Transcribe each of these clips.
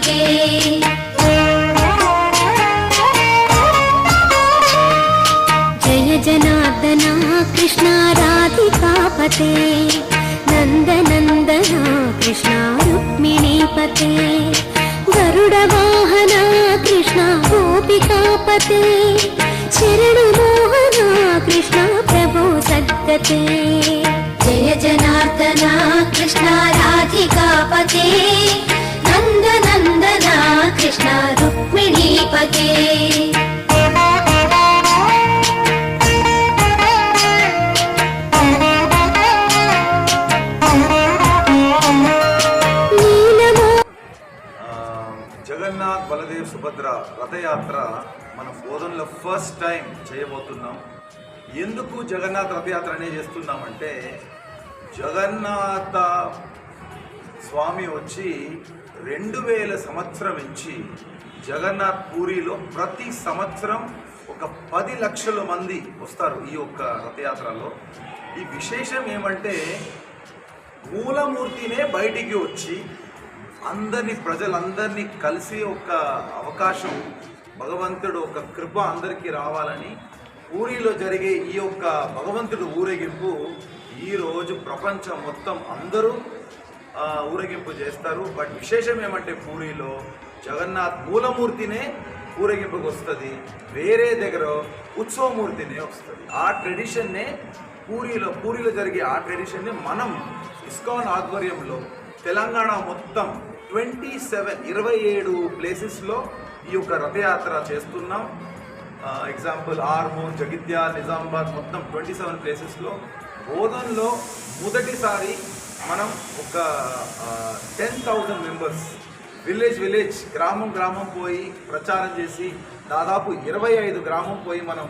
पते जय जनार्दना कृष्ण राधिकापते नन्दनन्दना कृष्ण रुक्मिणीपते गरुडवाहना कृष्ण गोपिकापते शरणमोहना कृष्ण प्रभो सद्गते जय जनार्दना कृष्ण राधिकापते नन्दनन्दना कृष्ण रुक्मिणीपते జగన్నాథ్ బలదేవ్ సుభద్ర రథయాత్ర మన బోధనలో ఫస్ట్ టైం చేయబోతున్నాం. ఎందుకు జగన్నాథ్ రథయాత్ర అనే చేస్తున్నామంటే జగన్నాథ స్వామి వచ్చి 2000 సంవత్సరం నుంచి జగన్నాథ్ పూరిలో ప్రతి సంవత్సరం ఒక 10 లక్షల మంది వస్తారు ఈ యొక్క రథయాత్రలో. ఈ విశేషం ఏమంటే మూలమూర్తినే బయటికి వచ్చి ప్రజలందరినీ కలిసి ఒక అవకాశం, భగవంతుడు ఒక కృప అందరికీ రావాలని పూరిలో జరిగే ఈ యొక్క భగవంతుడు ఊరేగింపు ఈరోజు ప్రపంచం మొత్తం అందరూ ఊరేగింపు చేస్తారు. బట్ విశేషం ఏమంటే పూరిలో జగన్నాథ్ మూలమూర్తినే ఊరేగింపుకి వస్తుంది, వేరే దగ్గర ఉత్సవమూర్తినే వస్తుంది. ఆ ట్రెడిషన్నే పూరిలో జరిగే ఆ ట్రెడిషన్ని మనం ఇస్కాన్ ఆధ్వర్యంలో తెలంగాణ మొత్తం 27 ప్లేసెస్లో ఈ యొక్క రథయాత్ర చేస్తున్నాం. ఎగ్జాంపుల్ ఆర్మూర్, జగిత్యాల, నిజామాబాద్ మొత్తం 27 ప్లేసెస్లో. బోధన్లో మొదటిసారి మనం ఒక 10,000 మెంబర్స్ విలేజ్ గ్రామం పోయి ప్రచారం చేసి దాదాపు 25 గ్రామం పోయి మనం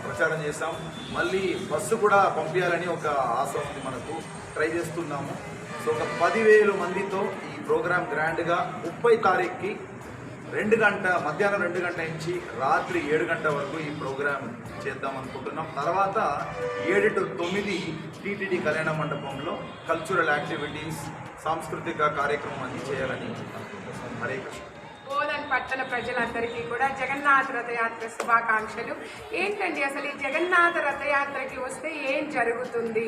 ప్రచారం చేసాం. మళ్ళీ బస్సు కూడా పంపించాలని ఒక ఆశ ఉంది, మనకు ట్రై చేస్తున్నాము. సో ఒక 10,000 మందితో ఈ ప్రోగ్రామ్ గ్రాండ్గా 30 తారీఖుకి మధ్యాహ్నం 2 గంటల నుంచి రాత్రి 7 గంటల వరకు ఈ ప్రోగ్రామ్ చేద్దాం అనుకుంటున్నాం. తర్వాత 7 to 9 టీటీడీ కళ్యాణ మండపంలో కల్చరల్ యాక్టివిటీస్, సాంస్కృతిక కార్యక్రమం అన్ని చేయాలని అనుకుంటున్నాం. హరే కృష్ణ. బోధన్ పట్టణ ప్రజలందరికీ కూడా జగన్నాథ రథయాత్ర శుభాకాంక్షలు. ఏంటండి అసలు ఈ జగన్నాథ రథయాత్రకి వస్తే ఏం జరుగుతుంది?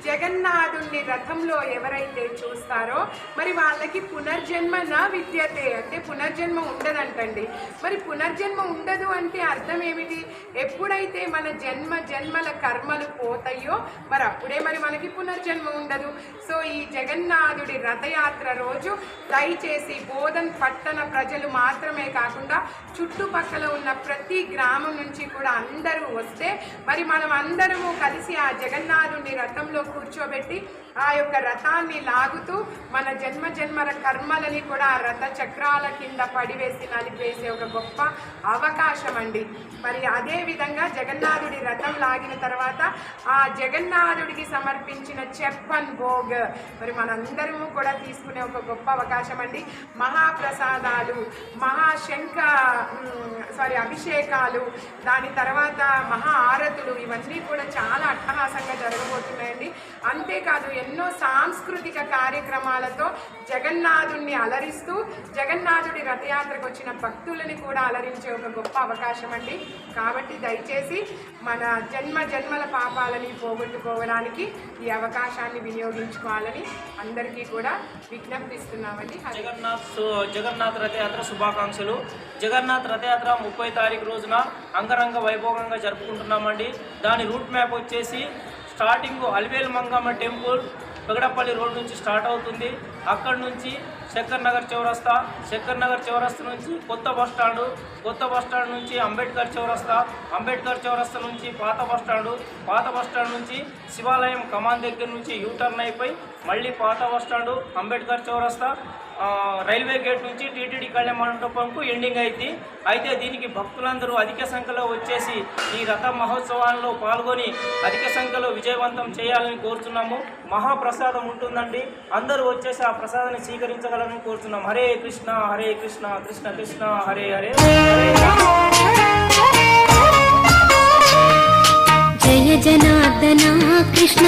జగన్నాథుణ్ణి రథంలో ఎవరైతే చూస్తారో మరి వాళ్ళకి పునర్జన్మ నా విద్యతే, అంటే పునర్జన్మ ఉండదంటండి. మరి పునర్జన్మ ఉండదు అంటే అర్థం ఏమిటి? ఎప్పుడైతే మన జన్మల కర్మలు పోతాయో మరి అప్పుడే మరి మనకి పునర్జన్మ ఉండదు. సో ఈ జగన్నాథుడి రథయాత్ర రోజు దయచేసి బోధన్ పట్టణ ప్రజలు మాత్రమే కాకుండా చుట్టుపక్కల ఉన్న ప్రతి గ్రామం నుంచి కూడా అందరూ వస్తే మరి మనం అందరము కలిసి ఆ జగన్నాథుని రథంలో కూర్చోబెట్టి ఆ యొక్క రథాన్ని లాగుతూ మన జన్మల కర్మలని కూడా ఆ రథ చక్రాల కింద పడివేసి నలిపేసే ఒక గొప్ప అవకాశం అండి. మరి అదే విధంగా జగన్నాథుడి రథం లాగిన తర్వాత ఆ జగన్నాథుడికి సమర్పించిన చెప్పన్ భోగ్ మరి మనందరము కూడా తీసుకునే ఒక గొప్ప అవకాశం అండి. మహాప్రసాదాలు, అభిషేకాలు, దాని తర్వాత మహా ఆరతులు ఇవన్నీ కూడా చాలా అట్టహాసంగా జరగబోతున్నాయండి. అంతేకాదు ఎన్నో సాంస్కృతిక కార్యక్రమాలతో జగన్నాథుడిని అలరిస్తూ జగన్నాథుడి రథయాత్రకు వచ్చిన భక్తులని కూడా అలరించే ఒక గొప్ప అవకాశం అండి. కాబట్టి దయచేసి మన జన్మల పాపాలని పోగొట్టుకోవడానికి ఈ అవకాశాన్ని వినియోగించుకోవాలని అందరికీ కూడా విజ్ఞప్తిస్తున్నామండి. జగన్నాథ్ రథయాత్ర శుభాకాంక్షలు. జగన్నాథ్ రథయాత్ర 30 తారీఖు రోజున అంగరంగ వైభవంగా జరుపుకుంటున్నామండి. దాని రూట్ మ్యాప్ వచ్చేసి starting Alivelu Mangamma temple Pegadapalli road నుంచి స్టార్ట్ అవుతుంది. అక్కడి నుంచి శంకర్ నగర్ చౌరస్తా నుంచి కొత్త బస్టాండ్ నుంచి అంబేద్కర్ చౌరస్తా నుంచి పాత బస్టాండ్ నుంచి శివాలయం కమాన్ దగ్గర నుంచి యూటర్న్ అయిపోయి మళ్ళీ పాత బస్టాండు, అంబేద్కర్ చౌరస్తా, రైల్వే గేట్ నుంచి టీటీడీ కళ్యాణ మండపంకు ఎండింగ్ అయింది. అయితే దీనికి భక్తులందరూ అధిక సంఖ్యలో వచ్చేసి ఈ రథ మహోత్సవాల్లో పాల్గొని అధిక సంఖ్యలో విజయవంతం చేయాలని కోరుతున్నాము. మహాప్రసాదం ఉంటుందండి, అందరూ వచ్చేసి ఆ ప్రసాదాన్ని స్వీకరించగలని కోరుతున్నాం. హరే కృష్ణ కృష్ణ కృష్ణ హరే హరే. జయ జనార్దన కృష్ణ